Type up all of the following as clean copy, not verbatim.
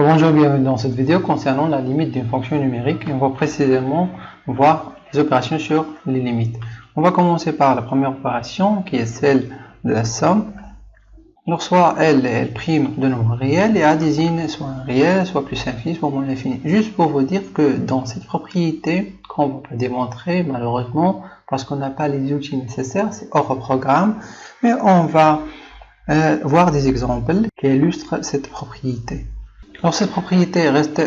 Bonjour, bienvenue dans cette vidéo concernant la limite d'une fonction numérique et on va précisément voir les opérations sur les limites. On va commencer par la première opération qui est celle de la somme. Alors soit L est prime de nombre réel et A désigne soit un réel, soit plus infini, soit moins infini. Juste pour vous dire que dans cette propriété, qu'on ne peut pas démontrer malheureusement parce qu'on n'a pas les outils nécessaires, c'est hors programme, mais on va voir des exemples qui illustrent cette propriété. Alors cette propriété reste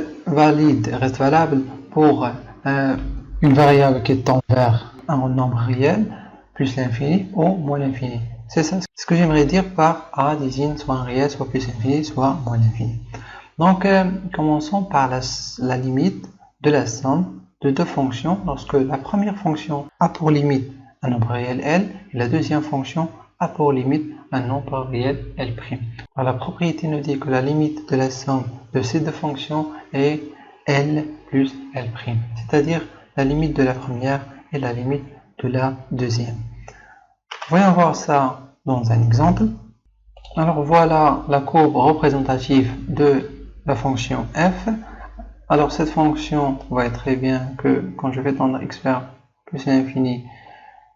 valable pour une variable qui tend vers un nombre réel, plus l'infini ou moins l'infini. C'est ça ce que j'aimerais dire par A désigne soit un réel, soit plus infini, soit moins l'infini. Donc commençons par la limite de la somme de deux fonctions lorsque la première fonction a pour limite un nombre réel L et la deuxième fonction a pour limite un nombre réel L'. Alors, la propriété nous dit que la limite de la somme de ces deux fonctions est L plus L', c'est-à-dire la limite de la première et la limite de la deuxième. Voyons voir ça dans un exemple. Alors voilà la courbe représentative de la fonction f. Alors cette fonction, vous voyez très bien que quand je vais tendre x vers plus l'infini,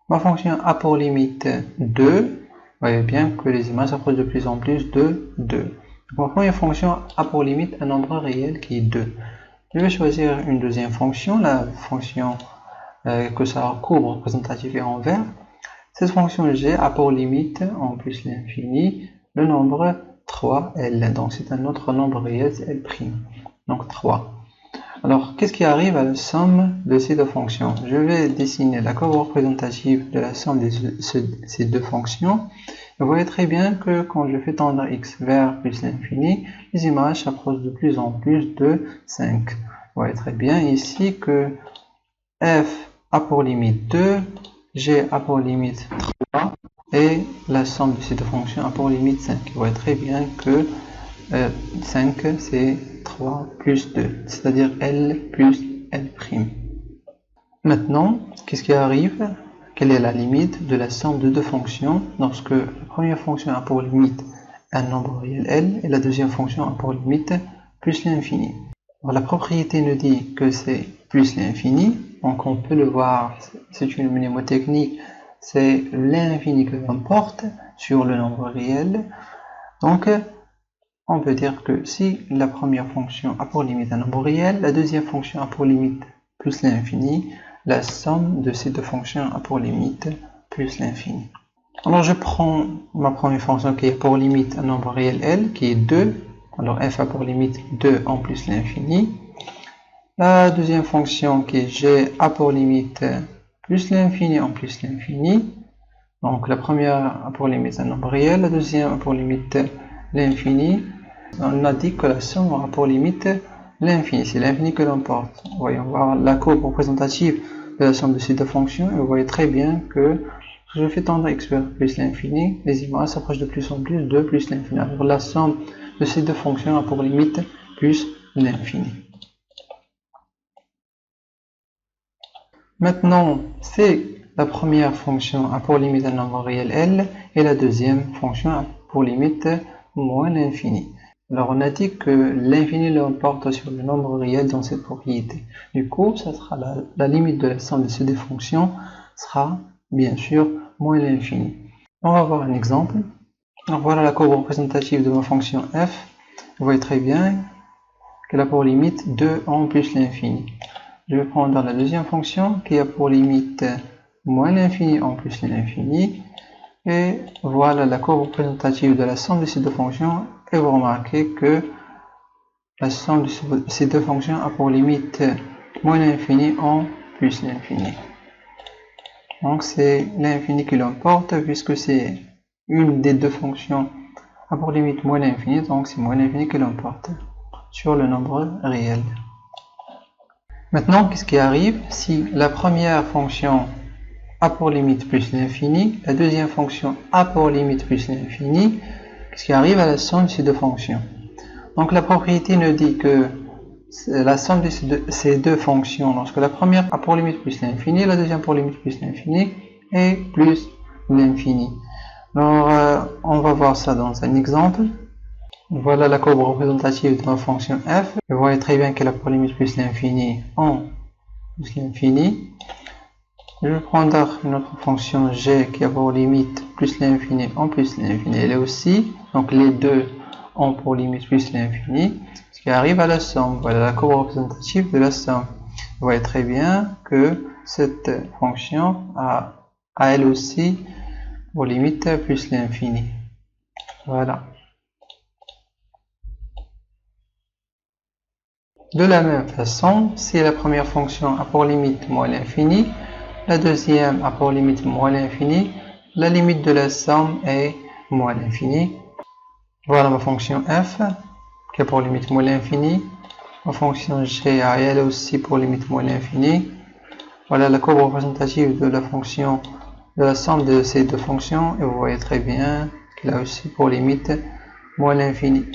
ma fonction a pour limite 2. Vous voyez bien que les images s'approchent de plus en plus de 2. Donc, ma première fonction a pour limite un nombre réel qui est 2. Je vais choisir une deuxième fonction, la fonction que sa courbe représentative est en vert. Cette fonction g a pour limite, en plus l'infini, le nombre 3L. Donc c'est un autre nombre réel, c'est L'. Donc 3. Alors, qu'est-ce qui arrive à la somme de ces deux fonctions? Je vais dessiner la courbe représentative de la somme de ces deux fonctions. Vous voyez très bien que quand je fais tendre x vers plus l'infini, les images s'approchent de plus en plus de 5. Vous voyez très bien ici que f a pour limite 2, g a pour limite 3 et la somme de ces deux fonctions a pour limite 5. Vous voyez très bien que 5 c'est 3 plus 2, c'est-à-dire L plus L'. Maintenant, qu'est-ce qui arrive? Quelle est la limite de la somme de deux fonctions lorsque la première fonction a pour limite un nombre réel L et la deuxième fonction a pour limite plus l'infini? La propriété nous dit que c'est plus l'infini, donc on peut le voir, c'est une mnémotechnique, c'est l'infini que l'on porte sur le nombre réel. Donc, on peut dire que si la première fonction a pour limite un nombre réel, la deuxième fonction a pour limite plus l'infini, la somme de ces deux fonctions a pour limite plus l'infini. Alors je prends ma première fonction qui a pour limite un nombre réel L, qui est 2. Alors f a pour limite 2 en plus l'infini. La deuxième fonction qui est g a pour limite plus l'infini en plus l'infini. Donc la première a pour limite un nombre réel, la deuxième a pour limite l'infini. On a dit que la somme aura pour limite l'infini, c'est l'infini que l'on porte. Voyons voir la courbe représentative de la somme de ces deux fonctions et vous voyez très bien que si je fais tendre x vers plus l'infini, les images s'approchent de plus en plus de plus l'infini. Alors la somme de ces deux fonctions a pour limite plus l'infini. Maintenant, c'est la première fonction a pour limite un nombre réel L et la deuxième fonction a pour limite moins l'infini. Alors on a dit que l'infini l'emporte sur le nombre réel dans cette propriété. Du coup, ça sera la limite de la somme de ces deux fonctions sera bien sûr moins l'infini. On va voir un exemple. Alors voilà la courbe représentative de ma fonction f. Vous voyez très bien qu'elle a pour limite 2 en plus l'infini. Je vais prendre la deuxième fonction qui a pour limite moins l'infini en plus l'infini. Et voilà la courbe représentative de la somme de ces deux fonctions. Et vous remarquez que la somme de ces deux fonctions a pour limite moins l'infini en plus l'infini. Donc c'est l'infini qui l'emporte puisque c'est une des deux fonctions a pour limite moins l'infini, donc c'est moins l'infini qui l'emporte sur le nombre réel. Maintenant, qu'est-ce qui arrive si la première fonction a pour limite plus l'infini, la deuxième fonction a pour limite plus l'infini? Qu'est-ce qui arrive à la somme de ces deux fonctions? Donc la propriété nous dit que la somme de ces deux fonctions, lorsque la première a pour limite plus l'infini, la deuxième pour limite plus l'infini, et plus l'infini. Alors on va voir ça dans un exemple. Voilà la courbe représentative de ma fonction f. Vous voyez très bien qu'elle a pour limite plus l'infini en plus l'infini. Je vais prendre une autre fonction g qui a pour limite plus l'infini en plus l'infini. Elle est aussi, donc les deux ont pour limite plus l'infini, ce qui arrive à la somme. Voilà la courbe représentative de la somme. Vous voyez très bien que cette fonction a elle aussi pour limite plus l'infini. Voilà. De la même façon, si la première fonction a pour limite moins l'infini, la deuxième a pour limite moins l'infini, la limite de la somme est moins l'infini. Voilà ma fonction f qui a pour limite moins l'infini. Ma fonction g a elle aussi pour limite moins l'infini. Voilà la courbe représentative de la fonction de la somme de ces deux fonctions et vous voyez très bien qu'elle a aussi pour limite moins l'infini.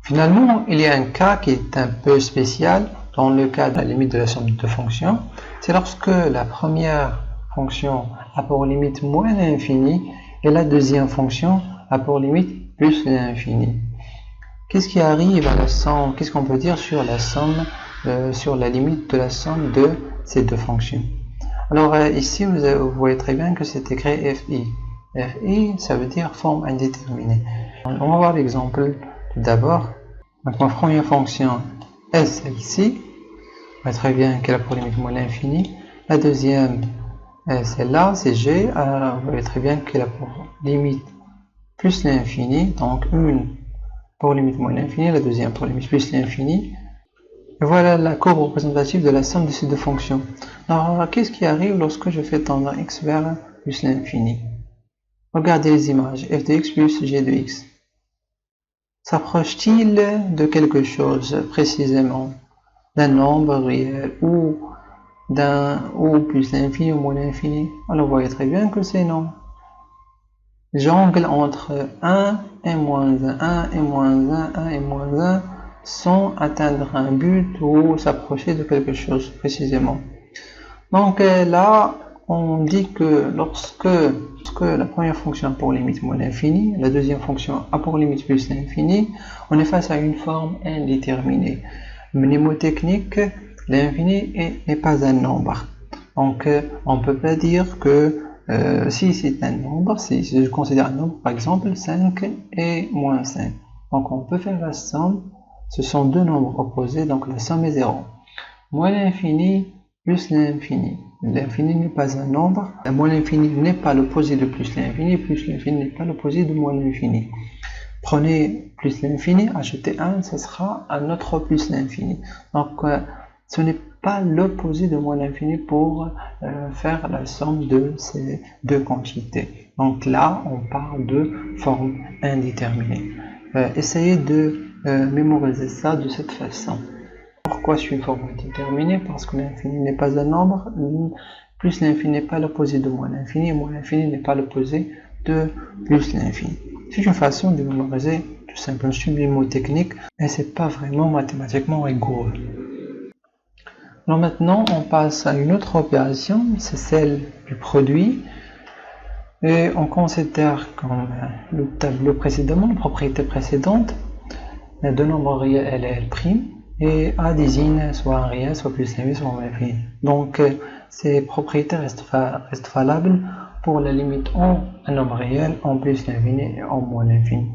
Finalement, il y a un cas qui est un peu spécial dans le cas de la limite de la somme de deux fonctions. C'est lorsque la première fonction a pour limite moins l'infini et la deuxième fonction a pour limite plus l'infini. Qu'est-ce qui arrive à la somme? Qu'est-ce qu'on peut dire sur la somme, sur la limite de la somme de ces deux fonctions? Alors ici, vous voyez très bien que c'est écrit FI. FI, ça veut dire forme indéterminée. On va voir l'exemple tout d'abord. Donc ma première fonction est celle-ci. On voit très bien qu'elle a pour limite moins l'infini. La deuxième est celle-là, c'est G. Vous voyez très bien qu'elle a pour limite plus l'infini. Donc une pour limite moins l'infini, la deuxième pour limite plus l'infini. Et voilà la courbe représentative de la somme de ces deux fonctions. Alors, qu'est-ce qui arrive lorsque je fais tendre x vers plus l'infini? Regardez les images, f de x plus g de x. S'approche-t-il de quelque chose précisément? D'un nombre réel ou plus l'infini ou moins l'infini? Alors, vous voyez très bien que c'est non. Jongle entre 1 et moins 1, 1 et moins 1, 1 et moins 1, sans atteindre un but ou s'approcher de quelque chose précisément. Donc là, on dit que lorsque la première fonction a pour limite moins l'infini, la deuxième fonction a pour limite plus l'infini, on est face à une forme indéterminée. Mnémotechnique, l'infini n'est pas un nombre. Donc on ne peut pas dire que si c'est un nombre, si je considère un nombre, par exemple 5 et moins 5. Donc on peut faire la somme, ce sont deux nombres opposés, donc la somme est 0. Moins l'infini plus l'infini. L'infini n'est pas un nombre, moins l'infini n'est pas l'opposé de plus l'infini n'est pas l'opposé de moins l'infini. Prenez plus l'infini, ajoutez 1, ce sera un autre plus l'infini. Donc ce n'est pas l'opposé de moins l'infini pour faire la somme de ces deux quantités. Donc là, on parle de forme indéterminée. Essayez de mémoriser ça de cette façon. Pourquoi c'est une forme indéterminée? Parce que l'infini n'est pas un nombre, plus l'infini n'est pas l'opposé de moins l'infini, et moins l'infini n'est pas l'opposé de plus l'infini. C'est une façon de mémoriser tout simplement mnémotechnique, et c'est pas vraiment mathématiquement rigoureux. Alors maintenant, on passe à une autre opération, c'est celle du produit. Et on considère comme le tableau précédemment, la propriété précédente, les deux nombres réels L et L', et A désigne soit un réel, soit plus l'infini, soit moins l'infini. Donc ces propriétés restent valables pour la limite en un nombre réel, en plus l'infini et en moins l'infini.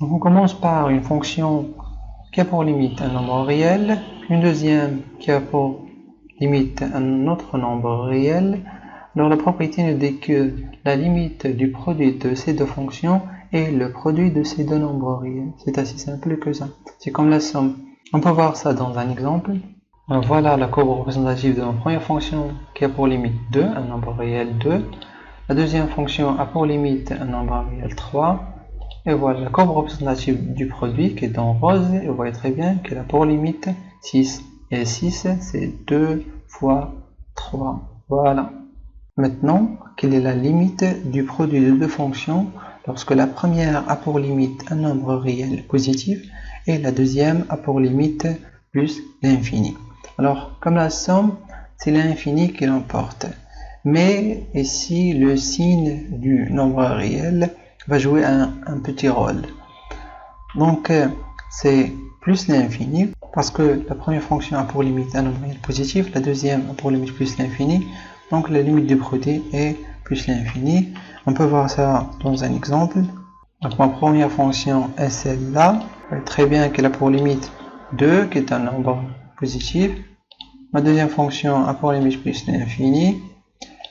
Donc on commence par une fonction qui a pour limite un nombre réel, une deuxième qui a pour limite un autre nombre réel. Alors la propriété nous dit que la limite du produit de ces deux fonctions est le produit de ces deux nombres réels. C'est assez simple que ça. C'est comme la somme. On peut voir ça dans un exemple. Alors voilà la courbe représentative de ma première fonction qui a pour limite 2, un nombre réel 2. La deuxième fonction a pour limite un nombre réel 3. Et voilà la courbe représentative du produit qui est en rose. Et vous voyez très bien qu'elle a pour limite 6. Et 6, c'est 2 fois 3. Voilà. Maintenant, quelle est la limite du produit de deux fonctions lorsque la première a pour limite un nombre réel positif et la deuxième a pour limite plus l'infini? Alors, comme la somme, c'est l'infini qui l'emporte. mais ici le signe du nombre réel va jouer un petit rôle. Donc c'est plus l'infini, parce que la première fonction a pour limite un nombre réel positif, la deuxième a pour limite plus l'infini, donc la limite du produit est plus l'infini. On peut voir ça dans un exemple. Donc ma première fonction est celle-là, très bien qu'elle a pour limite 2, qui est un nombre positif. Ma deuxième fonction a pour limite plus l'infini.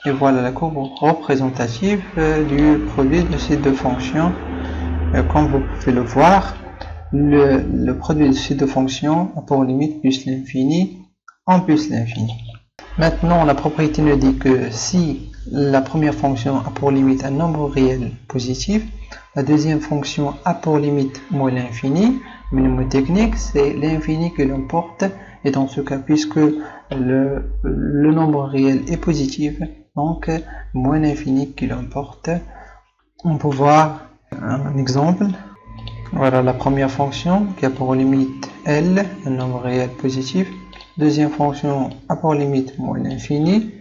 Et voilà la courbe représentative du produit de ces deux fonctions. Comme vous pouvez le voir, le produit de ces deux fonctions a pour limite plus l'infini en plus l'infini. Maintenant, la propriété nous dit que si la première fonction a pour limite un nombre réel positif, la deuxième fonction a pour limite moins l'infini, mnémotechnique, c'est l'infini que l'emporte, et dans ce cas, puisque le nombre réel est positif, donc moins l'infini qui l'emporte. On peut voir un exemple. Voilà la première fonction qui a pour limite L, un nombre réel positif. Deuxième fonction a pour limite moins l'infini.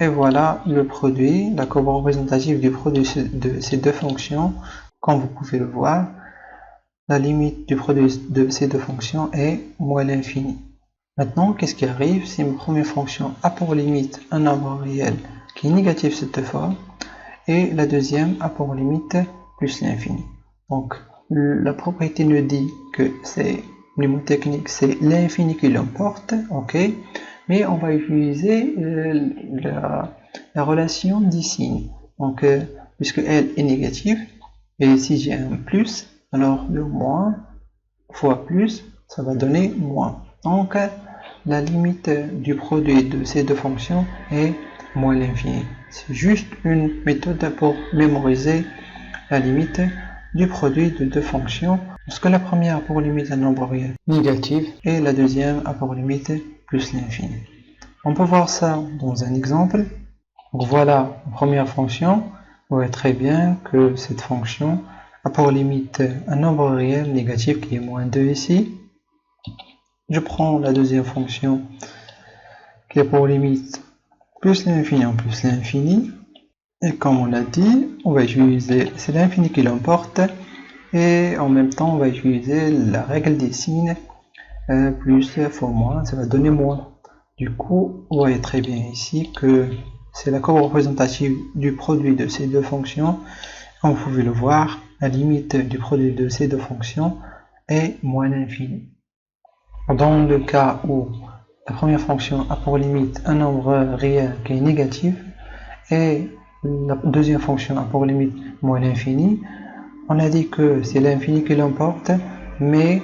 Et voilà le produit, la courbe représentative du produit de ces deux fonctions. Comme vous pouvez le voir, la limite du produit de ces deux fonctions est moins l'infini. Maintenant, qu'est-ce qui arrive si ma première fonction a pour limite un nombre réel qui est négatif cette fois, et la deuxième a pour limite plus l'infini. Donc, la propriété nous dit que c'est mnémotechnique, c'est l'infini qui l'emporte, ok, mais on va utiliser la relation des signes. Donc, puisque L est négatif, et si j'ai un plus, alors le moins fois plus, ça va donner moins. Donc, la limite du produit de ces deux fonctions est moins l'infini. C'est juste une méthode pour mémoriser la limite du produit de deux fonctions, parce que la première a pour limite un nombre réel négatif et la deuxième a pour limite plus l'infini. On peut voir ça dans un exemple. Donc voilà la première fonction. Vous voyez très bien que cette fonction a pour limite un nombre réel négatif qui est moins 2 ici. Je prends la deuxième fonction qui a pour limite plus l'infini en plus l'infini. Et comme on l'a dit, on va utiliser, c'est l'infini qui l'emporte. Et en même temps, on va utiliser la règle des signes, plus fois moins, ça va donner moins. Du coup, vous voyez très bien ici que c'est la courbe représentative du produit de ces deux fonctions. Comme vous pouvez le voir, la limite du produit de ces deux fonctions est moins l'infini. Dans le cas où la première fonction a pour limite un nombre réel qui est négatif et la deuxième fonction a pour limite moins l'infini, on a dit que c'est l'infini qui l'emporte, mais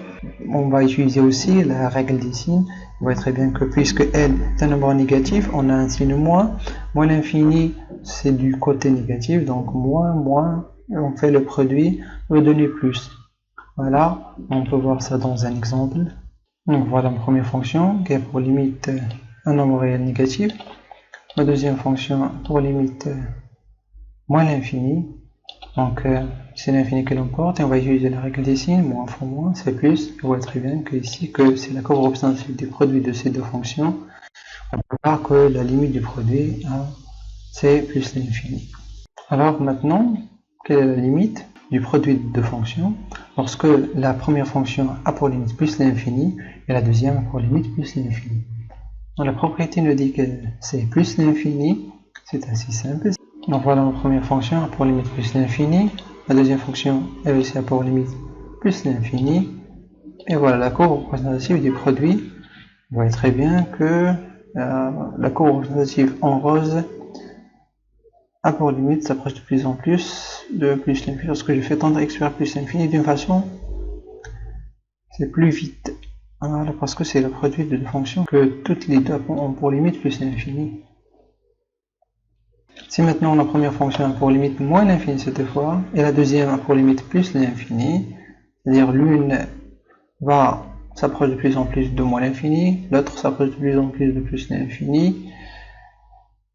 on va utiliser aussi la règle des signes. Vous voyez très bien que puisque L est un nombre négatif, on a un signe moins. Moins l'infini, c'est du côté négatif, donc moins, on fait le produit, on va donner plus. Voilà, on peut voir ça dans un exemple. Donc voilà ma première fonction qui a pour limite un nombre réel négatif. Ma deuxième fonction pour limite moins l'infini. Donc c'est l'infini qui l'emporte et on va utiliser la règle des signes, moins fois moins, c'est plus. On voit très bien que ici que c'est la courbe représentative du produit de ces deux fonctions. On peut voir que la limite du produit c'est plus l'infini. Alors maintenant, quelle est la limite du produit de deux fonctions lorsque la première fonction a pour limite plus l'infini et la deuxième a pour limite plus l'infini? Donc la propriété nous dit que c'est plus l'infini, c'est assez simple. Donc voilà la première fonction a pour limite plus l'infini, la deuxième fonction elle aussi a pour limite plus l'infini, et voilà la courbe représentative du produit. Vous voyez très bien que la courbe représentative en rose a pour limite s'approche de plus en plus de plus l'infini. Lorsque je fais tendre x vers plus l'infini d'une façon, c'est plus vite. Voilà, parce que c'est le produit de deux fonctions que toutes les deux ont pour limite plus l'infini. Si maintenant la première fonction a pour limite moins l'infini cette fois, et la deuxième a pour limite plus l'infini, c'est-à-dire l'une va s'approcher de plus en plus de moins l'infini, l'autre s'approche de plus l'infini,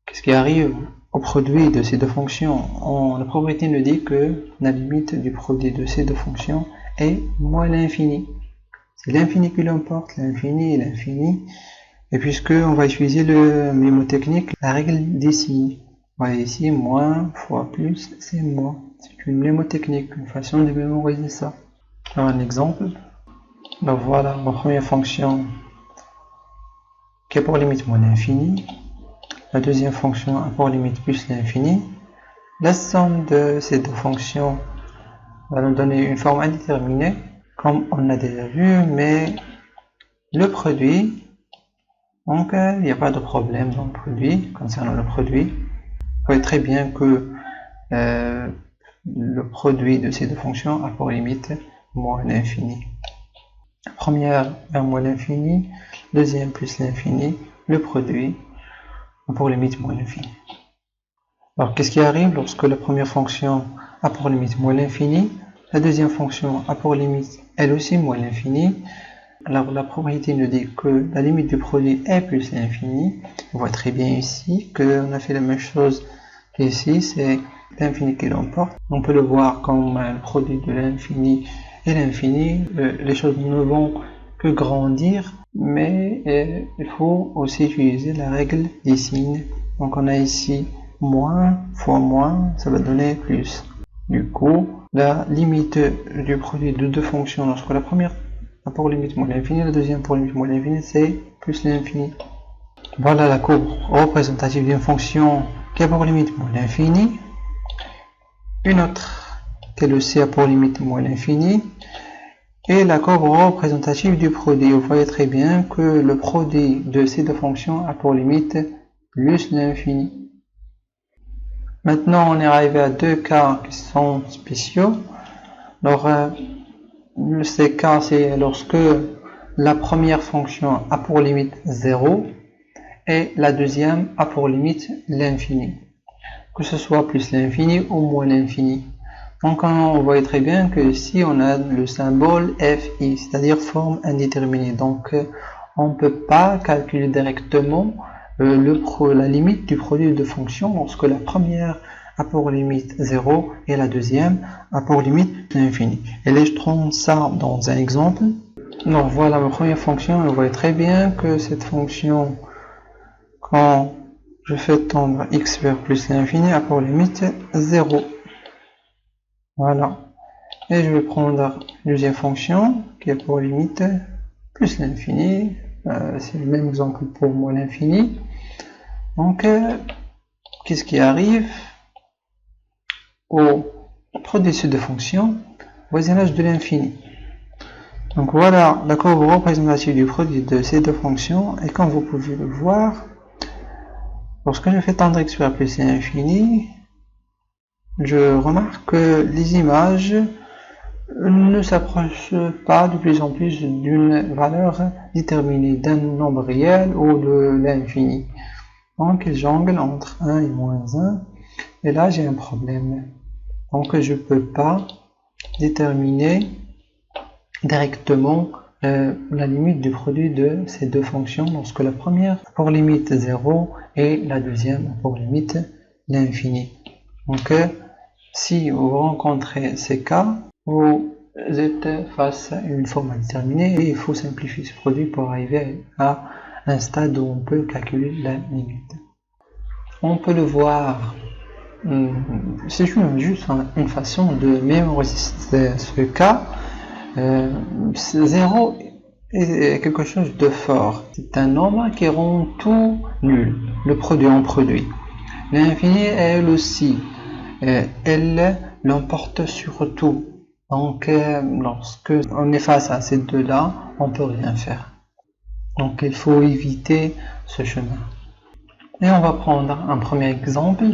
qu'est-ce qui arrive au produit de ces deux fonctions? La propriété nous dit que la limite du produit de ces deux fonctions est moins l'infini. C'est l'infini qui l'emporte, l'infini et l'infini. Et puisque on va utiliser le mnémotechnique, la règle des signes. Voilà, ici, moins fois plus, c'est moins. C'est une mnémotechnique, une façon de mémoriser ça. Alors, un exemple. Donc voilà, ma première fonction qui a pour limite moins l'infini. La deuxième fonction a pour limite plus l'infini. La somme de ces deux fonctions va nous donner une forme indéterminée, comme on a déjà vu, mais le produit, donc il n'y a pas de problème dans le produit, concernant le produit. Vous voyez très bien que le produit de ces deux fonctions a pour limite moins l'infini. La première vers moins l'infini, deuxième plus l'infini, le produit a pour limite moins l'infini. Alors qu'est-ce qui arrive lorsque la première fonction a pour limite moins l'infini, la deuxième fonction a pour limite elle aussi moins l'infini? Alors la propriété nous dit que la limite du produit est plus l'infini. On voit très bien ici qu'on a fait la même chose qu'ici, c'est l'infini qui l'emporte. On peut le voir comme le produit de l'infini et l'infini. Les choses ne vont que grandir, mais il faut aussi utiliser la règle des signes. Donc on a ici moins fois moins, ça va donner plus. Du coup, la limite du produit de deux fonctions, lorsque la première a pour limite moins l'infini, la deuxième pour limite moins l'infini, c'est plus l'infini. Voilà la courbe représentative d'une fonction qui a pour limite moins l'infini. Une autre qui est le C a pour limite moins l'infini. Et la courbe représentative du produit. Vous voyez très bien que le produit de ces deux fonctions a pour limite plus l'infini. Maintenant, on est arrivé à deux cas qui sont spéciaux. Alors, ces cas, c'est lorsque la première fonction a pour limite 0 et la deuxième a pour limite l'infini. Que ce soit plus l'infini ou moins l'infini. Donc, on voit très bien que ici, on a le symbole FI, c'est-à-dire forme indéterminée. Donc, on ne peut pas calculer directement la limite du produit de fonctions lorsque la première a pour limite 0 et la deuxième a pour limite l'infini. Et illustrons ça dans un exemple. Donc voilà ma première fonction, vous voyez très bien que cette fonction, quand je fais tendre x vers plus l'infini, a pour limite 0. Voilà. Et je vais prendre la deuxième fonction qui a pour limite plus l'infini. C'est le même exemple pour moins l'infini. Donc, qu'est-ce qui arrive au produit de ces deux fonctions? Voisinage de l'infini. Donc voilà la courbe représentative du produit de ces deux fonctions. Et comme vous pouvez le voir, lorsque je fais tendre x vers plus l'infini, je remarque que les images ne s'approchent pas de plus en plus d'une valeur déterminée, d'un nombre réel ou de l'infini. Donc ils jonglent entre 1 et moins 1. Et là j'ai un problème. Donc je ne peux pas déterminer directement la limite du produit de ces deux fonctions lorsque la première a pour limite 0 et la deuxième a pour limite l'infini. Donc si vous rencontrez ces cas, vous êtes face à une forme indéterminée et il faut simplifier ce produit pour arriver à un stade où on peut calculer la limite. On peut le voir, c'est juste une façon de mémoriser ce cas. 0 est quelque chose de fort. C'est un nombre qui rend tout nul, le produit en produit. L'infini, elle aussi, elle l'emporte sur tout. Donc, lorsque on est face à ces deux-là, on peut rien faire. Donc, il faut éviter ce chemin. Et on va prendre un premier exemple.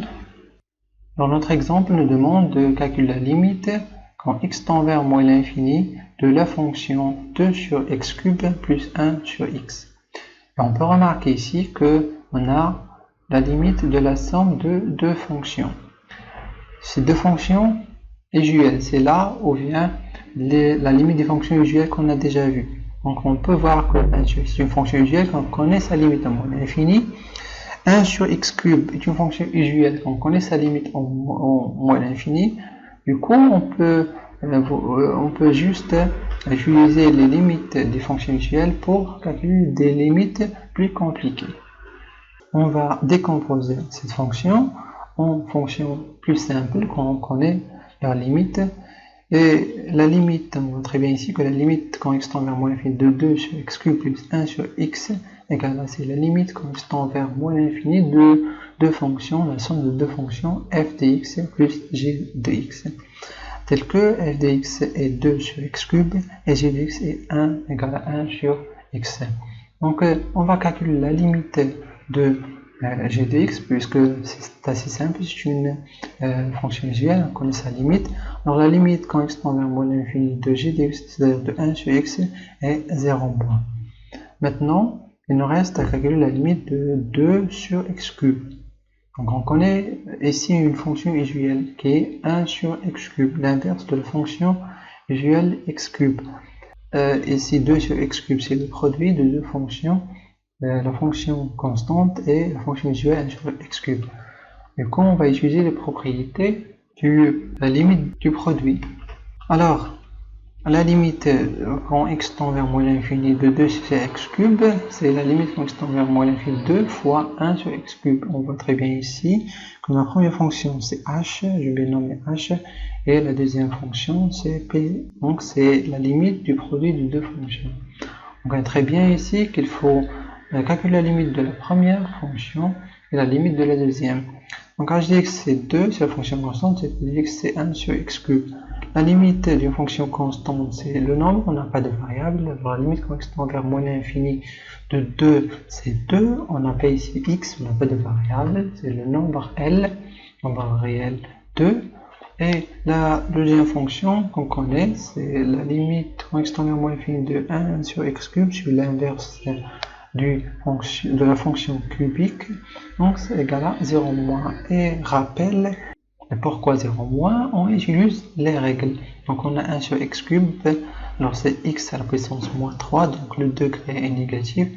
Dans notre exemple, nous demande de calculer la limite quand x tend vers moins l'infini de la fonction 2 sur x cube plus 1 sur x. Et on peut remarquer ici que on a la limite de la somme de deux fonctions. Ces deux fonctions usuelles, c'est là où vient la limite des fonctions usuelles qu'on a déjà vues. Donc on peut voir que c'est une fonction usuelle qu'on connaît sa limite en moins l'infini. 1 sur x cube est une fonction usuelle qu'on connaît sa limite en moins l'infini. Du coup, on peut juste utiliser les limites des fonctions usuelles pour calculer des limites plus compliqué. On va décomposer cette fonction en fonctions plus simples quand on connaît leur limite. Et la limite, on voit très bien ici que la limite quand x tend vers moins l'infini de 2 sur x cube plus 1 sur x égale à, c'est la limite quand x tend vers moins l'infini de deux fonctions, la somme de deux fonctions f de x plus g de x, tel que f de x est 2 sur x cube et g de x est 1 égale à 1 sur x. Donc on va calculer la limite de g de x, puisque c'est assez simple, c'est une fonction visuelle, on connaît sa limite. Alors la limite quand x tend vers moins l'infini de g de x, c'est-à-dire de 1 sur x, est 0 moins. Maintenant, il nous reste à calculer la limite de 2 sur x cube. Donc on connaît ici une fonction usuelle qui est 1 sur x cube, l'inverse de la fonction usuelle x cube. Ici 2 sur x cube, c'est le produit de deux fonctions, la fonction constante et la fonction usuelle 1 sur x cube. Et quand on va utiliser les propriétés de la limite du produit. Alors, la limite quand x tend vers moins l'infini de 2 sur x cube, c'est la limite quand x tend vers moins l'infini de 2 fois 1 sur x cube. On voit très bien ici que ma première fonction c'est h, je vais nommer h, et la deuxième fonction c'est p, donc c'est la limite du produit de deux fonctions. On voit très bien ici qu'il faut calculer la limite de la première fonction et la limite de la deuxième. Donc h de x c'est 2, c'est la fonction constante, c'est x c'est 1 sur x cube. La limite d'une fonction constante, c'est le nombre, on n'a pas de variable. Alors la limite quand x tend vers moins l'infini de 2, c'est 2. On a pas ici x, on n'a pas de variable, c'est le nombre L, nombre réel 2. Et la deuxième fonction qu'on connaît, c'est la limite quand x tend vers moins l'infini de 1 sur x cube, sur l'inverse de la fonction cubique. Donc c'est égal à 0 moins. Et rappel, et pourquoi 0 moins? On utilise les règles. Donc on a 1 sur x cube, alors c'est x à la puissance moins 3, donc le degré est négatif.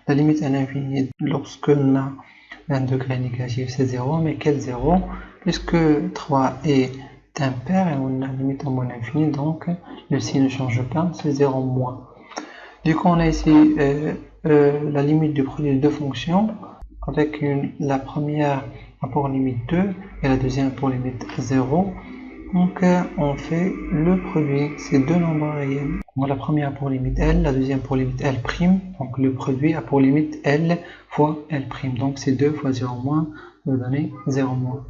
La limite à l'infini, lorsque on a un degré négatif, c'est 0, mais quel 0? Puisque 3 est impair et on a la limite en moins l'infini, donc le signe ne change pas, c'est 0 moins. Du coup on a ici la limite du produit de deux fonctions, avec la première pour limite 2 et la deuxième pour limite 0. Donc on fait le produit, c'est deux nombres réels. Donc la première pour limite L, la deuxième pour limite L', donc le produit a pour limite L fois L', donc c'est 2 fois 0 moins, ça va donner 0 moins.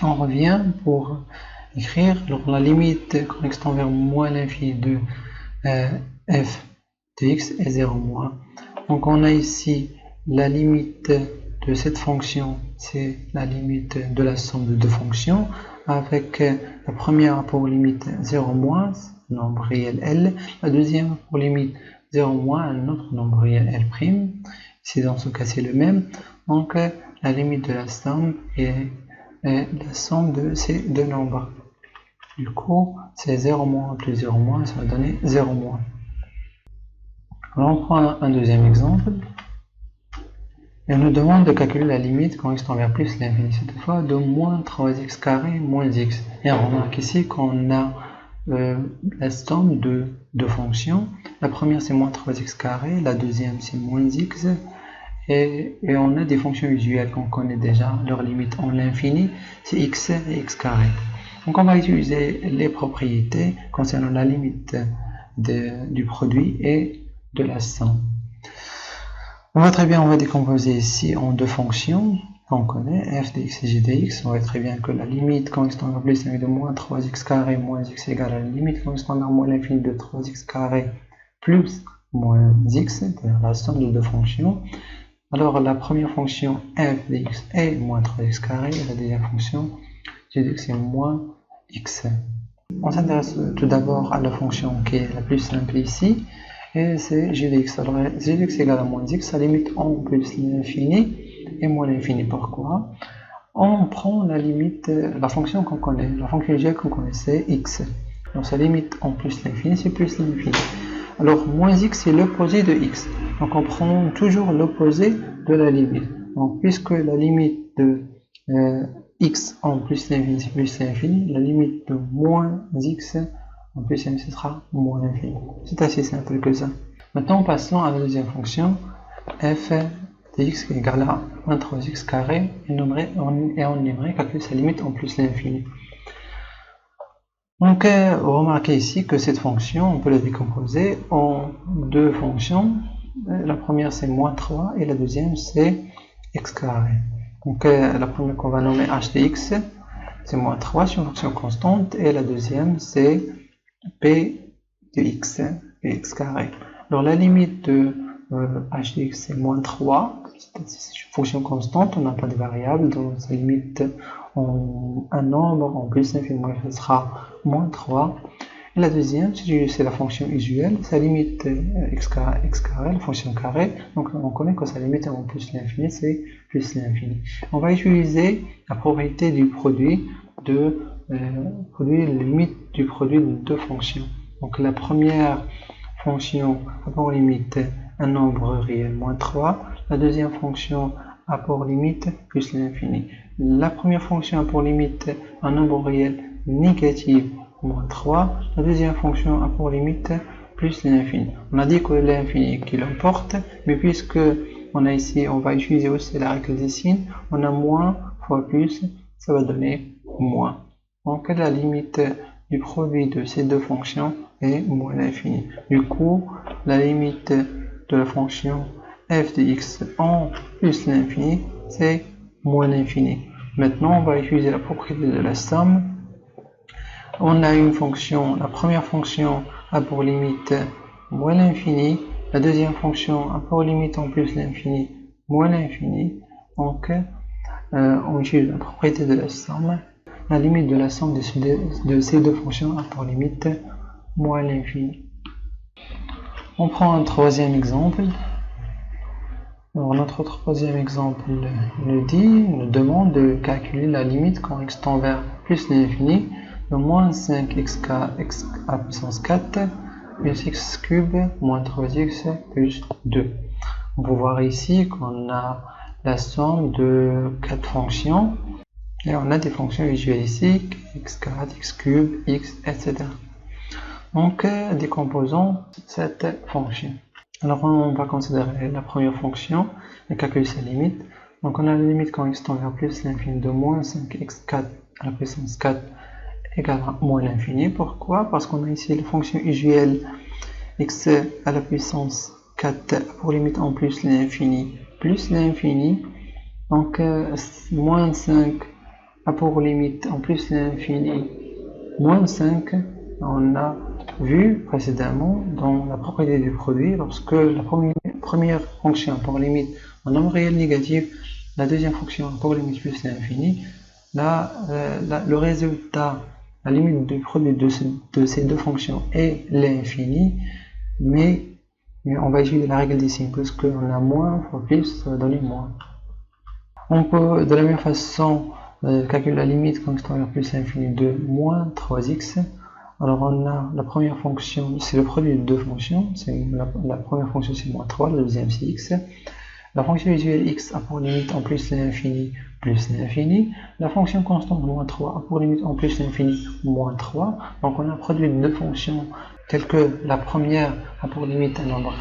On revient pour écrire donc, la limite quand x tend vers moins l'infini de f de x est 0 moins. Donc on a ici la limite de cette fonction, c'est la limite de la somme de deux fonctions, avec la première pour limite 0 moins, nombre réel L, la deuxième pour limite 0 moins, un autre nombre réel L'. Ici dans ce cas c'est le même, donc la limite de la somme est la somme de ces deux nombres. Du coup c'est 0 moins plus 0 moins, ça va donner 0 moins. Alors on prend un deuxième exemple. Et on nous demande de calculer la limite quand x tend vers plus l'infini, cette fois de moins 3x carré moins x. Et on remarque ici qu'on a la somme de deux fonctions. La première c'est moins 3x carré, la deuxième c'est moins x. Et on a des fonctions usuelles qu'on connaît déjà, leur limite en l'infini, c'est x et x carré. Donc on va utiliser les propriétés concernant la limite du produit et de la somme. On voit très bien, on va décomposer ici en deux fonctions qu'on connaît, f de x et g de x. On voit très bien que la limite quand x tend vers plus l'infini de moins 3x carré moins x égale à la limite quand x tend vers moins l'infini de 3x carré plus moins x, c'est-à-dire la somme de deux fonctions. Alors la première fonction f de x est moins 3x carré et la deuxième fonction g de x est moins x. On s'intéresse tout d'abord à la fonction qui est la plus simple ici, et c'est g de x. Alors g de x égale à moins x, ça limite en plus l'infini et moins l'infini. Pourquoi? On prend la limite, la fonction qu'on connaît, la fonction g qu'on connaît, c'est x. Donc sa limite en plus l'infini, c'est plus l'infini. Alors moins x, c'est l'opposé de x. Donc on prend toujours l'opposé de la limite. Donc puisque la limite de x en plus l'infini, c'est plus l'infini, la limite de moins x en plus l'infini, ce sera moins l'infini. C'est assez simple que ça. Maintenant passons à la deuxième fonction, f de x qui est égal à 1 3x carré et en numérique calcule sa limite en plus l'infini. Donc remarquez ici que cette fonction on peut la décomposer en deux fonctions. La première c'est moins 3 et la deuxième c'est x carré. Donc la première qu'on va nommer h de x c'est moins 3, c'est une fonction constante, et la deuxième c'est p de x, x carré. Alors la limite de h de x c'est moins 3, c'est une fonction constante, on n'a pas de variable, donc sa limite en un nombre en plus l'infini, ce sera moins 3. Et la deuxième, c'est la fonction usuelle, sa limite x carré, la fonction carré, donc on connaît que sa limite en plus l'infini, c'est plus l'infini. On va utiliser la propriété du produit limite du produit de deux fonctions. Donc la première fonction a pour limite un nombre réel moins 3, la deuxième fonction a pour limite plus l'infini. La première fonction a pour limite un nombre réel négatif moins 3, la deuxième fonction a pour limite plus l'infini. On a dit que l'infini qui l'emporte, mais puisque on a ici, on va utiliser aussi la règle des signes, on a moins fois plus, ça va donner moins. Donc la limite du produit de ces deux fonctions est moins l'infini. Du coup, la limite de la fonction f de x en plus l'infini, c'est moins l'infini. Maintenant, on va utiliser la propriété de la somme. On a une fonction, la première fonction a pour limite moins l'infini, la deuxième fonction a pour limite en plus l'infini moins l'infini. Donc, on utilise la propriété de la somme. La limite de la somme de ces deux fonctions a pour limite moins l'infini. On prend un troisième exemple. Alors, notre troisième exemple nous demande de calculer la limite quand x tend vers plus l'infini de moins 5x à puissance 4 plus x cube moins 3x plus 2. On peut voir ici qu'on a la somme de 4 fonctions et on a des fonctions usuelles ici, x4, x cube, x, etc. Donc décomposons cette fonction. Alors on va considérer la première fonction et calculer sa limite. Donc on a la limite quand x tend vers plus l'infini de moins 5x4 à la puissance 4 égale à moins l'infini. Pourquoi? Parce qu'on a ici la fonction usuelle x à la puissance 4 pour limite en plus l'infini plus l'infini. Donc moins 5 a pour limite en plus l'infini moins 5. On a vu précédemment dans la propriété du produit, lorsque la première fonction a pour limite un nombre réel négatif, la deuxième fonction a pour limite plus l'infini, le résultat, la limite du produit de ces deux fonctions est l'infini, mais on va utiliser la règle des signes, parce qu'on a moins fois plus, ça va donner moins. On peut de la même façon calculer la limite quand x tend vers plus l'infini de moins 3x. Alors on a la première fonction, c'est le produit de deux fonctions, la première fonction c'est moins 3, la deuxième c'est x. La fonction usuelle x a pour limite en plus l'infini plus l'infini. La fonction constante moins 3 a pour limite en plus l'infini moins 3. Donc on a produit de deux fonctions telles que la première a pour limite un nombre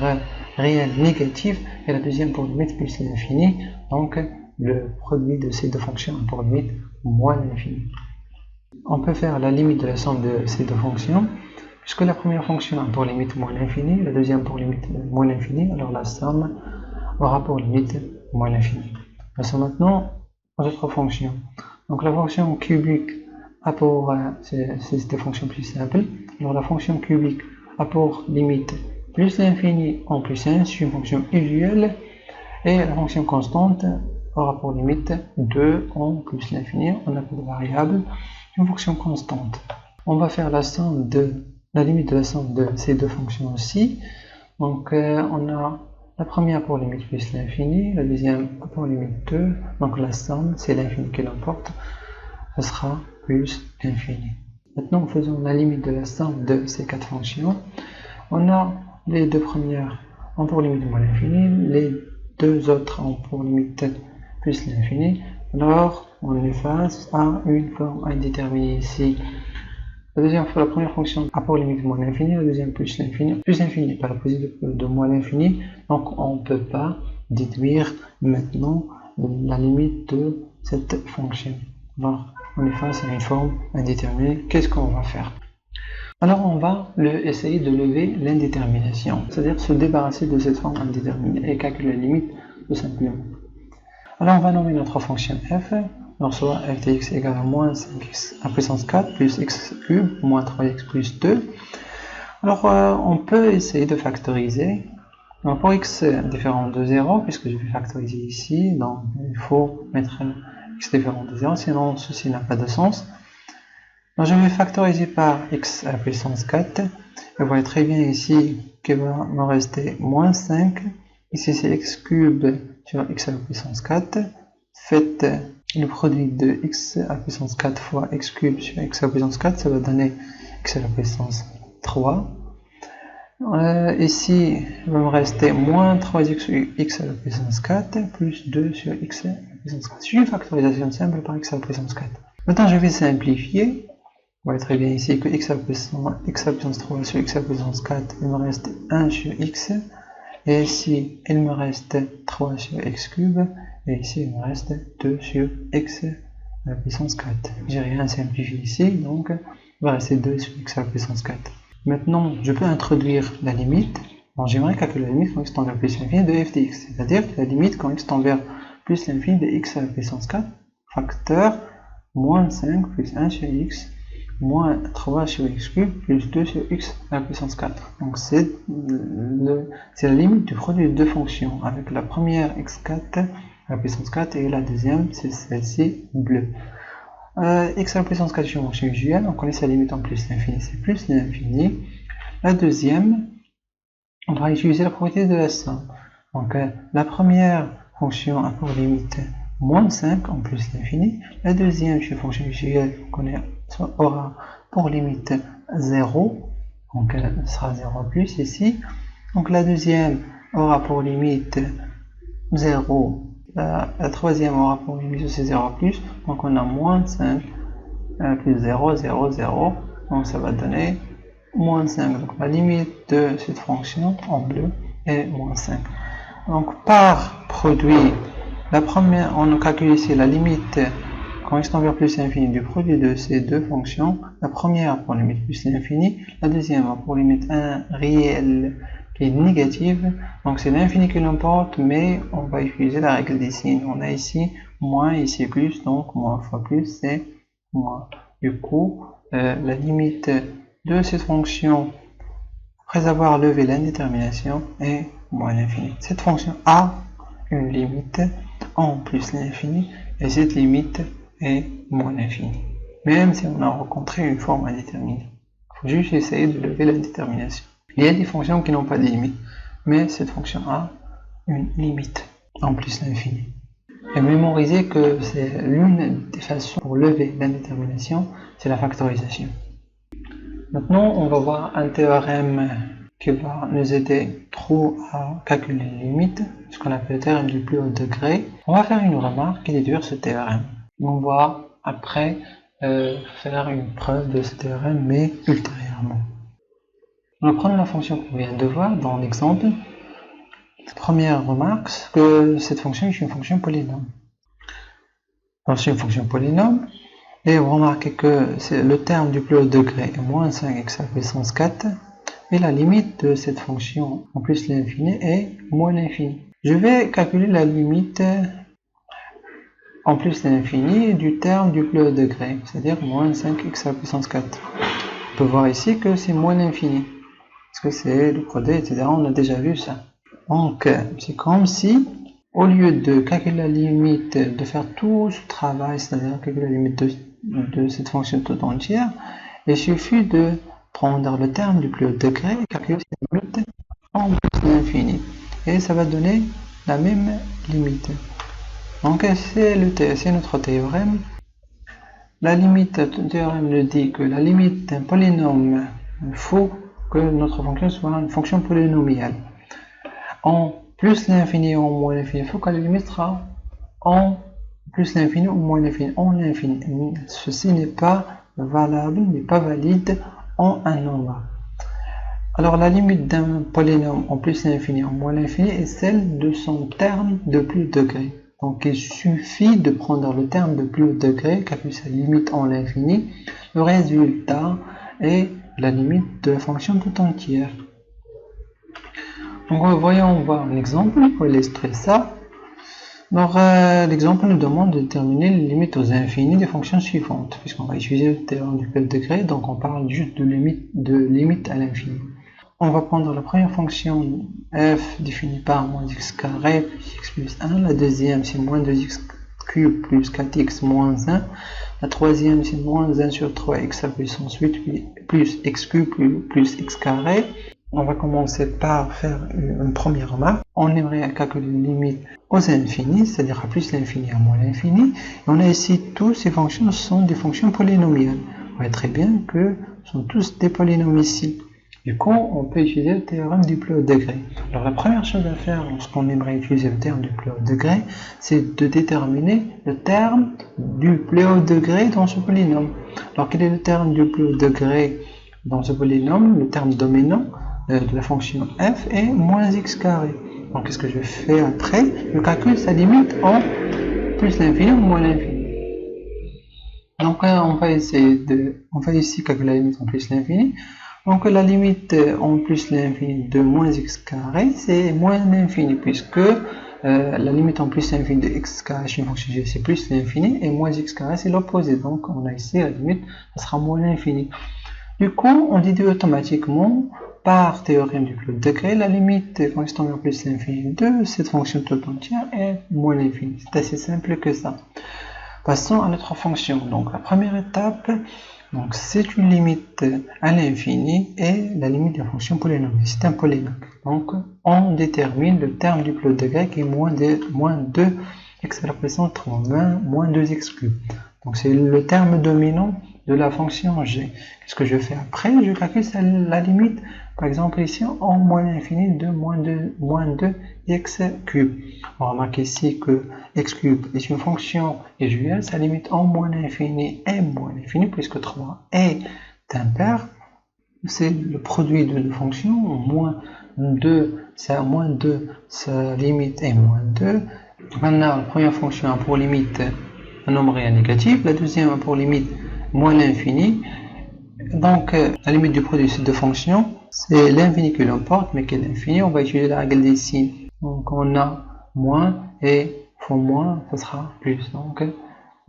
réel négatif et la deuxième pour limite plus l'infini. Donc le produit de ces deux fonctions a pour limite moins l'infini. On peut faire la limite de la somme de ces deux fonctions, puisque la première fonction a pour limite moins l'infini, la deuxième pour limite moins l'infini, alors la somme aura pour limite moins l'infini. Passons maintenant aux autres fonctions. Donc la fonction cubique a pour, c'est des fonctions plus simples, alors la fonction cubique a pour limite plus l'infini en plus 1, c'est une fonction usuelle, et la fonction constante aura pour limite 2 en plus l'infini, on n'a pas de variable, une fonction constante. On va faire la limite de la somme de ces deux fonctions aussi. Donc on a la première pour limite plus l'infini, la deuxième pour limite 2. Donc la somme, c'est l'infini qui l'emporte, ce sera plus l'infini. Maintenant, faisons la limite de la somme de ces quatre fonctions. On a les deux premières ont pour limite moins l'infini, les deux autres ont pour limite plus l'infini. Alors, on est face à une forme indéterminée ici. La première fonction a pour limite moins l'infini, la deuxième plus l'infini. Plus l'infini par l'opposé de moins l'infini, donc on ne peut pas déduire maintenant la limite de cette fonction. Alors, on est face à une forme indéterminée. Qu'est-ce qu'on va faire? Alors, on va essayer de lever l'indétermination, c'est-à-dire se débarrasser de cette forme indéterminée et calculer la limite tout simplement. Alors, on va nommer notre fonction f. Alors, soit f de x égale à moins 5x à puissance 4 plus x cube moins 3x plus 2. Alors, on peut essayer de factoriser. Donc, pour x différent de 0, puisque je vais factoriser ici, donc il faut mettre x différent de 0, sinon ceci n'a pas de sens. Donc, je vais factoriser par x à la puissance 4. Et vous voyez très bien ici qu'il va me rester moins 5. Ici, c'est x cube sur x à la puissance 4. Faites le produit de x à la puissance 4 fois x cube sur x à la puissance 4, ça va donner x à la puissance 3. Ici, il va me rester moins 3x sur x à la puissance 4 plus 2 sur x à la puissance 4. C'est une factorisation simple par x à la puissance 4. Maintenant, je vais simplifier. Vous voyez très bien ici que x à la puissance 3 sur x à la puissance 4, il me reste 1 sur x. Et ici, il me reste 3 sur x cube. Et ici, il me reste 2 sur x à la puissance 4. J'ai rien simplifié ici, donc il va rester 2 sur x à la puissance 4. Maintenant, je peux introduire la limite. Bon, j'aimerais calculer la limite quand x tend vers plus l'infini de f de x, c'est-à-dire la limite quand x tend vers plus l'infini de x à la puissance 4, facteur moins 5 plus 1 sur x, moins 3 sur x cube, plus 2 sur x à la puissance 4. Donc c'est la limite du produit de deux fonctions, avec la première x4 à la puissance 4 et la deuxième, c'est celle-ci bleue. X à la puissance 4 est une fonction usuelle, on connaît sa limite en plus l'infini, c'est plus l'infini. La deuxième, on va utiliser la propriété de la somme. Donc la première fonction a pour limite moins 5 en plus l'infini. La deuxième, chez fonction usuelle, aura pour limite 0, donc elle sera 0 plus ici. Donc la deuxième aura pour limite 0. La troisième aura pour limite aussi 0 plus, donc on a moins 5 plus 0, 0, 0, donc ça va donner moins 5. Donc la limite de cette fonction en bleu est moins 5. Donc par produit, la première, on calcule ici la limite quand x tend vers plus l'infini du produit de ces deux fonctions. La première pour limite plus l'infini, la deuxième pour limite 1 réelle qui est négative, donc c'est l'infini qui l'emporte, mais on va utiliser la règle des signes. On a ici moins, ici plus, donc moins fois plus c'est moins. Du coup, la limite de cette fonction, après avoir levé l'indétermination, est moins l'infini. Cette fonction a une limite en plus l'infini, et cette limite est moins l'infini. Même si on a rencontré une forme indéterminée. Il faut juste essayer de lever l'indétermination. Il y a des fonctions qui n'ont pas de limite, mais cette fonction a une limite en plus l'infini. Et mémorisez que c'est l'une des façons pour lever l'indétermination, c'est la factorisation. Maintenant, on va voir un théorème qui va nous aider trop à calculer les limites, ce qu'on appelle le théorème du plus haut degré. On va faire une remarque et déduire ce théorème. On va après faire une preuve de ce théorème, mais ultérieurement. On va prendre la fonction qu'on vient de voir dans l'exemple. Première remarque, que cette fonction est une fonction polynôme. Alors c'est une fonction polynôme, et vous remarquez que le terme du plus haut degré est moins 5x à la puissance 4, et la limite de cette fonction en plus l'infini est moins l'infini. Je vais calculer la limite en plus l'infini du terme du plus haut degré, c'est-à-dire moins 5x à la puissance 4. On peut voir ici que c'est moins l'infini. Parce que c'est le produit, etc. On a déjà vu ça. Donc, c'est comme si, au lieu de calculer la limite, de faire tout ce travail, c'est-à-dire calculer la limite de cette fonction toute entière, il suffit de prendre le terme du plus haut degré et calculer cette limite en plus l'infini. Et ça va donner la même limite. Donc, c'est notre théorème. La limite, le théorème nous dit que la limite d'un polynôme, il faut que notre fonction soit une fonction polynomiale. En plus l'infini ou en moins l'infini, il faut que la limite sera en plus l'infini ou moins l'infini, en l'infini. Ceci n'est pas valable, n'est pas valide en un nombre. Alors la limite d'un polynôme en plus l'infini en moins l'infini est celle de son terme de plus haut degré. Donc il suffit de prendre le terme de plus haut degré, calculer sa limite en l'infini. Le résultat est la limite de la fonction tout entière. Donc voyons voir un exemple pour illustrer ça. Alors l'exemple nous demande de déterminer les limites aux infinis des fonctions suivantes, puisqu'on va utiliser le théorème du plus haut degré, donc on parle juste de limite à l'infini. On va prendre la première fonction f définie par moins x carré plus x plus 1, la deuxième c'est moins 2x cube plus 4x moins 1, la troisième c'est moins 1 sur 3x à la puissance 8 plus x cube plus x carré. On va commencer par faire une première remarque. On aimerait calculer les limites aux infinis, c'est-à-dire à plus l'infini à moins l'infini. Et on a ici toutes ces fonctions sont des fonctions polynomiales. On voit très bien que ce sont tous des polynômes ici. Du coup, on peut utiliser le théorème du plus haut degré. Alors la première chose à faire lorsqu'on aimerait utiliser le terme du plus haut degré, c'est de déterminer le terme du plus haut degré dans ce polynôme. Alors quel est le terme du plus haut degré dans ce polynôme? Le terme dominant de la fonction f est moins x carré. Donc qu'est-ce que je fais après? Je calcule sa limite en plus l'infini ou moins l'infini. Donc on va ici calculer la limite en plus l'infini. Donc la limite en plus l'infini de moins x carré c'est moins l'infini, puisque la limite en plus l'infini de x carré chez une fonction g c'est plus l'infini et moins x carré c'est l'opposé. Donc on a ici la limite, ça sera moins l'infini. Du coup on déduit automatiquement par théorème du plus haut degré la limite quand x tend vers plus l'infini de cette fonction toute entière est moins l'infini. C'est assez simple que ça. Passons à notre fonction. Donc la première étape, c'est une limite à l'infini et la limite de la fonction polynomiale. C'est un polynôme. Donc on détermine le terme du plus haut degré qui est moins 2x à la puissance 3 moins 2x cube. Donc c'est le terme dominant de la fonction g. Qu'est-ce que je fais après? Je calcule la limite, par exemple ici, en moins l'infini de moins 2x cube. On remarque ici que x cube est une fonction usuelle, sa limite en moins l'infini est moins l'infini, puisque 3 est impair. C'est le produit de deux fonctions, moins 2, c'est moins 2, sa limite est moins 2. Maintenant, la première fonction a pour limite un nombre réel négatif, la deuxième a pour limite moins l'infini. Donc la limite du produit de ces deux fonctions, c'est l'infini qui l'emporte, mais qui est l'infini. On va utiliser la règle des signes. Donc on a moins et fois moins, ça sera plus. Donc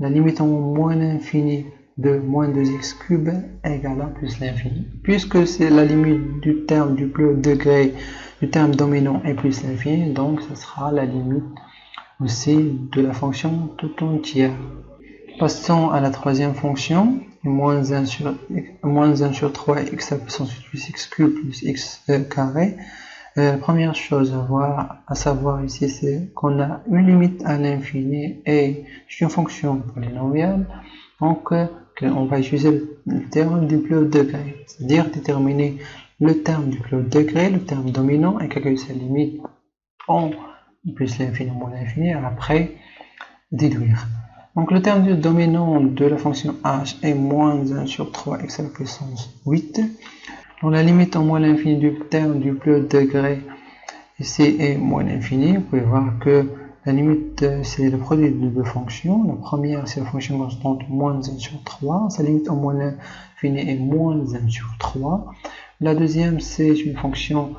la limite en moins l'infini de moins 2x cube est égale à plus l'infini. Puisque c'est la limite du terme du plus haut degré, du terme dominant est plus l'infini, donc ce sera la limite aussi de la fonction tout entière. Passons à la troisième fonction, moins 1 sur 3 x à la puissance plus x cube plus x carré. La première chose à savoir ici, c'est qu'on a une limite à l'infini et c'est une fonction polynomiale. Donc on va utiliser le terme du plus haut degré, c'est-à-dire déterminer le terme du plus haut degré, le terme dominant, et calculer sa limite en plus l'infini moins l'infini, et après déduire. Donc le terme du dominant de la fonction h est moins 1 sur 3 x à la puissance 8. Donc la limite en moins l'infini du terme du plus haut degré ici est moins l'infini. Vous pouvez voir que la limite c'est le produit de deux fonctions. La première c'est la fonction constante moins 1 sur 3. Sa limite en moins l'infini est moins 1 sur 3. La deuxième c'est une fonction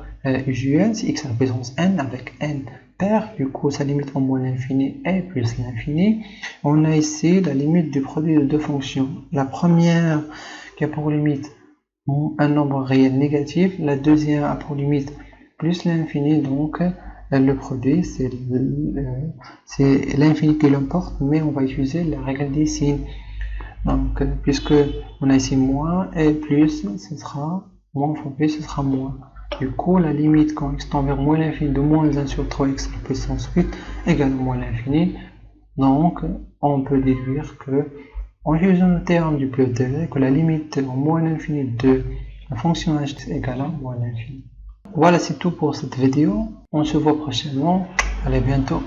usuelle, c'est x à la puissance n avec n paire, du coup sa limite en moins l'infini est plus l'infini. On a ici la limite du produit de deux fonctions. La première qui a pour limite un nombre réel négatif, la deuxième a pour limite plus l'infini, donc le produit c'est l'infini qui l'emporte, mais on va utiliser la règle des signes. Donc puisque on a ici moins et plus, ce sera moins fois plus, ce sera moins. Du coup, la limite quand x tend vers moins l'infini de moins 1 sur 3x à la puissance 8 égale moins l'infini. Donc, on peut déduire que, en utilisant le théorème du plus haut degré, que la limite en moins l'infini de la fonction h est égale à moins l'infini. Voilà, c'est tout pour cette vidéo. On se voit prochainement. Allez, bientôt.